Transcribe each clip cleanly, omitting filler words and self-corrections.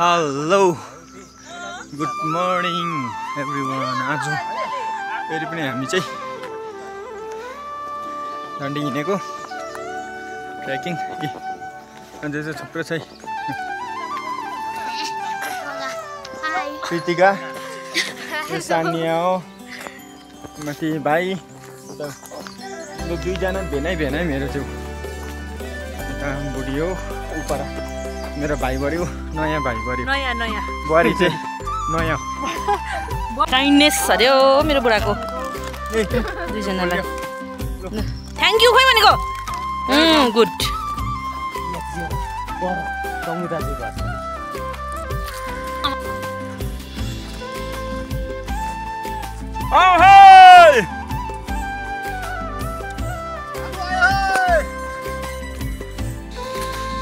Hello good morning everyone. आज फेरि पनि हामी चाहिँ झन्डी हिँडेको ट्रेकिङ अझै चाहिँ थुप्रो छ। कृतिका सानिया हो माथि भाइ दुईजना भेनै मेरो चाहिँ यता बुढी हो उपर मेरो भाइ बढ्यो नयाँ भाइ बढ्यो नयाँ बुहारी चाहिँ नयाँ काइन्डनेस हरे हो मेरो बुढाको दुईजनालाई थ्याङ्क यू खोइ भनेको गुड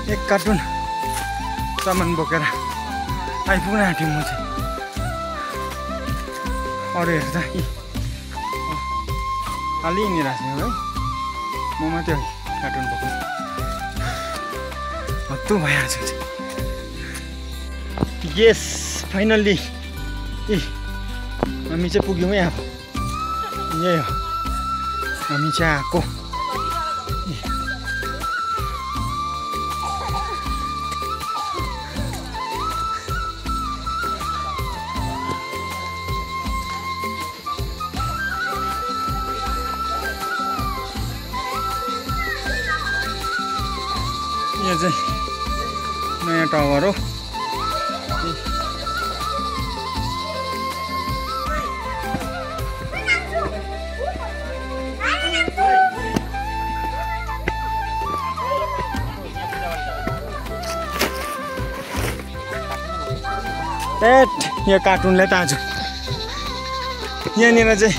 एक कार्टुन सामान बोकेर आइपुग्न आँट्यो म चाहिँ। अरू हेर्दा खालि हिँडिरहेको छु है म मात्रै कार्टुन बोक्नु हत्तु भइहाल्छ। यस फाइनल्ली हामी चाहिँ पुग्यौँ है। अब यही हो हामी चाहिँ आएको। यो चाहिँ नयाँ टावर हो। यो कार्टुनले त आज यहाँनिर चाहिँ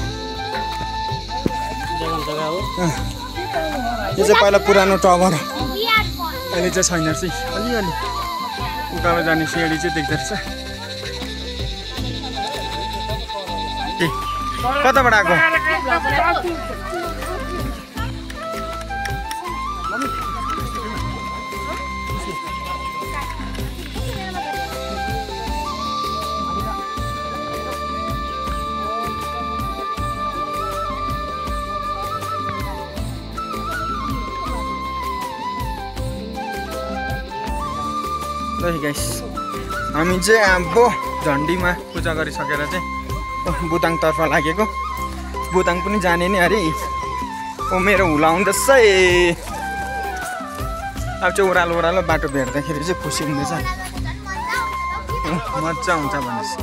यो चाहिँ पहिला पुरानो टावर हो। अहिले चाहिँ छैन रहेछ। अलिअलि उकालो जाने सिँढी चाहिँ देख्दो रहेछ। ए कताबाट आएको? ल गाइस हामी चाहिँ अब झन्डीमा पूजा गरिसकेर चाहिँ बुताङतर्फ लागेको। बुताङ पनि जाने नै अरे। ओ मेरो हुला आउँदैछ है। अब चाहिँ ओह्रालो बाटो भेट्दाखेरि चाहिँ खुसी हुँदैछ। मजा आउँछ भनेपछि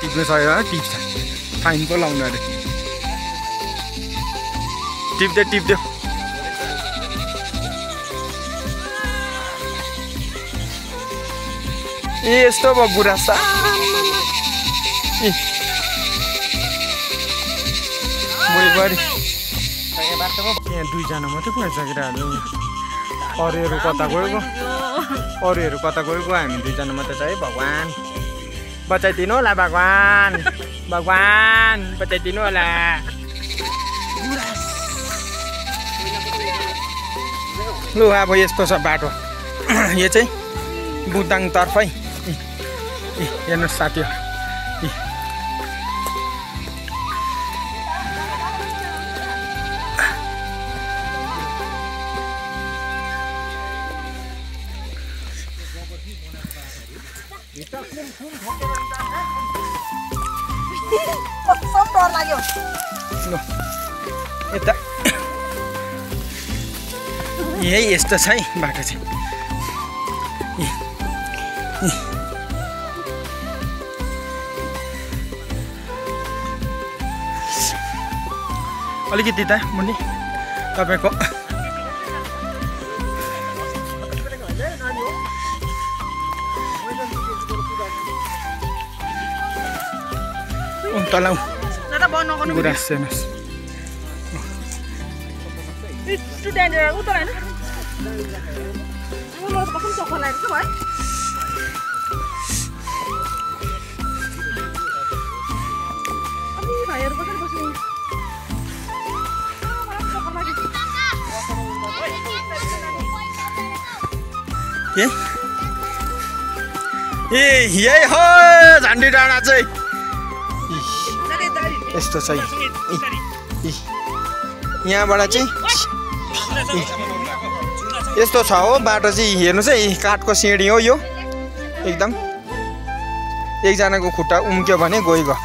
टिप्नु सक्यो टिप्छ फाइन पो लाउनु अरे। टिप्दै ए यस्तो भयो बुढा सा। बुढी यहाँ दुईजना मात्रै पुगिसकिरहेको। अरूहरू कता गएको हामी दुईजना मात्रै छ है। भगवान् बचाइदिनु होला भगवान् बचाइदिनु होला। लु अब यस्तो छ बाटो। यो चाहिँ बुदाङतर्फै हेर्नुहोस् साथी। यता यही यस्तो छ है बाटो चाहिँ। अलिकति त मुनि तपाईँको तल गुराँस हेर्नुहोस्। ए यही हो झन्डी डाँडा चाहिँ यस्तो छ यहाँबाट चाहिँ यस्तो छ हो बाटो चाहिँ हेर्नुहोस् है काठको सिँढी हो यो एकदम एकजनाको खुट्टा उम्क्यो भने गइगयो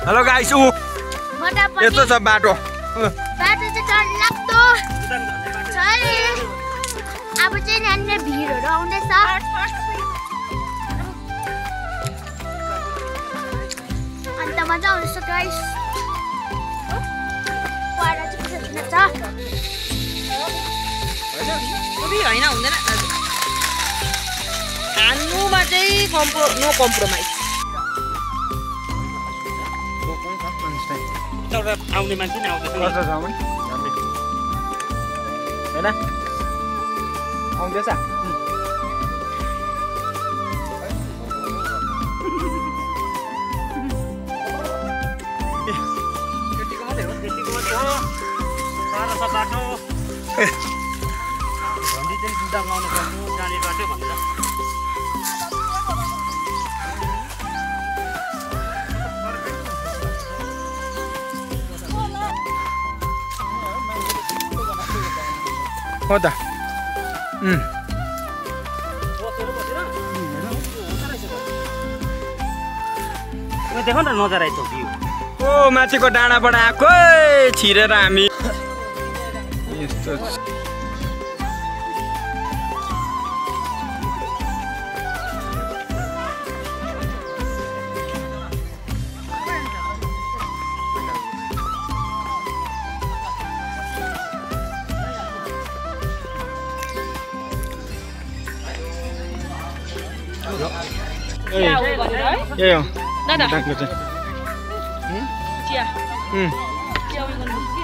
हेलो गाइस यस्तो छ बाटो बाटो चाहिँ डरलाग्दो छ नि अब चाहिँ यहाँनिर भिडहरू आउँदैछ अन्त मजा आउँदैछ गाइस पारा चाहिँ किन छ होइन हुँदैन खानुमा चाहिँ नो कम्प्रोमाइज आउने मान्छे नि आउँदैछ होइन आउँदैछ बाटो झन्डी चाहिँ जुत्ता लाउनु पर्छ जाने बाटो भनेर हो त देखो न नजारा छ भ्यू ओ माथिको डाँडाबाट आएको छिरेर हामी यस्तो ए हो दादा डाक्लो चाहिँ चिया चिया उयो गर्नुपर्छ कि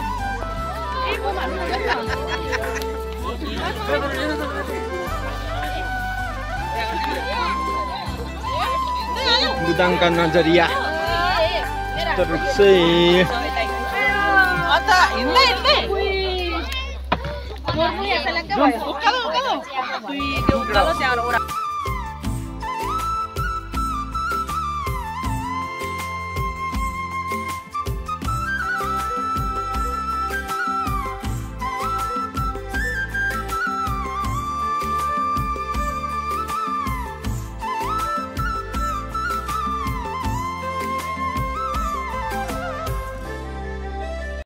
ए बुदाङ का नजरिया तर चाहिँ अन्त हिँड्दै हिँड्दै